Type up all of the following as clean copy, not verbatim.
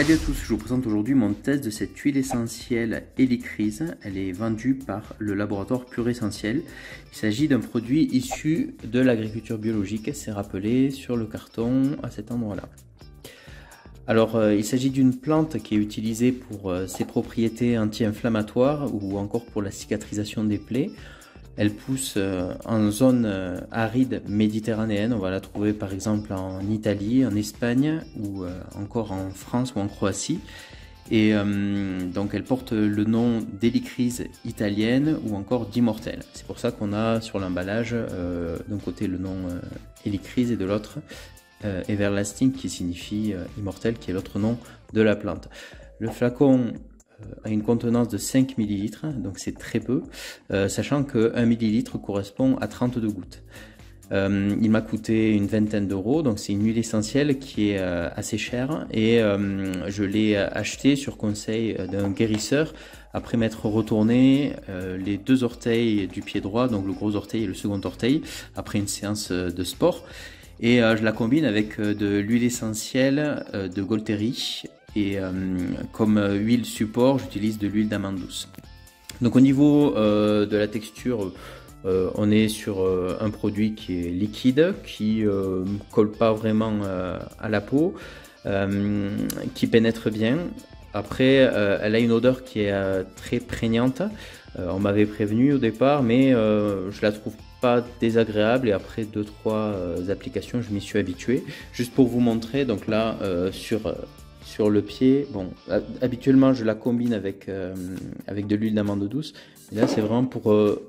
Salut à tous, je vous présente aujourd'hui mon test de cette huile essentielle Helicrise. Elle est vendue par le laboratoire Pure Essentiel. Il s'agit d'un produit issu de l'agriculture biologique, c'est rappelé sur le carton à cet endroit-là. Alors, il s'agit d'une plante qui est utilisée pour ses propriétés anti-inflammatoires ou encore pour la cicatrisation des plaies. Elle pousse en zone aride méditerranéenne. On va la trouver par exemple en Italie, en Espagne ou encore en France ou en Croatie. Et donc elle porte le nom d'Helicrise italienne ou encore d'Immortelle. C'est pour ça qu'on a sur l'emballage d'un côté le nom Helicrise et de l'autre Everlasting qui signifie Immortelle, qui est l'autre nom de la plante. Le flacon a une contenance de 5 ml, donc c'est très peu, sachant que 1 ml correspond à 32 gouttes. Il m'a coûté une vingtaine d'euros, donc c'est une huile essentielle qui est assez chère et je l'ai acheté sur conseil d'un guérisseur après m'être retourné les deux orteils du pied droit, donc le gros orteil et le second orteil, après une séance de sport. Et je la combine avec de l'huile essentielle de Golteri. Et comme huile support, j'utilise de l'huile d'amande douce. Donc au niveau de la texture, on est sur un produit qui est liquide, qui ne colle pas vraiment à la peau, qui pénètre bien. Après, elle a une odeur qui est très prégnante. On m'avait prévenu au départ, mais je la trouve pas désagréable et après 2-3 applications, je m'y suis habitué. Juste pour vous montrer, donc là sur le pied, bon, habituellement je la combine avec de l'huile d'amande douce. Et là c'est vraiment pour que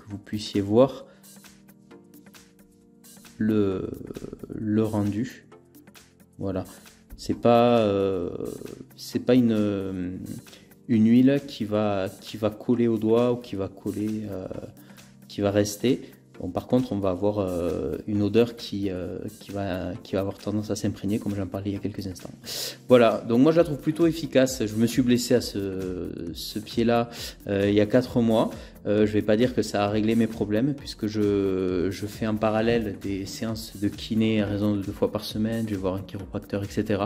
vous puissiez voir le rendu. Voilà, c'est pas une huile qui va coller au doigt ou qui va coller, qui va rester. Bon, par contre, on va avoir une odeur qui va avoir tendance à s'imprégner, comme j'en parlais il y a quelques instants. Voilà, donc moi je la trouve plutôt efficace. Je me suis blessé à ce pied-là il y a 4 mois. Je vais pas dire que ça a réglé mes problèmes, puisque je fais en parallèle des séances de kiné à raison de 2 fois par semaine. Je vais voir un chiropracteur, etc.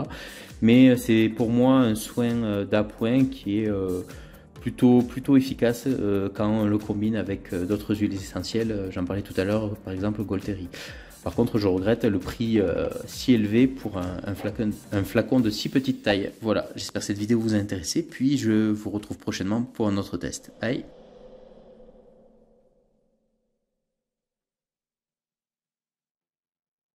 Mais c'est pour moi un soin d'appoint qui est plutôt efficace quand on le combine avec d'autres huiles essentielles. J'en parlais tout à l'heure, par exemple Golteri. Par contre, je regrette le prix si élevé pour un flacon de si petite taille. Voilà, j'espère que cette vidéo vous a intéressé, puis je vous retrouve prochainement pour un autre test. Bye!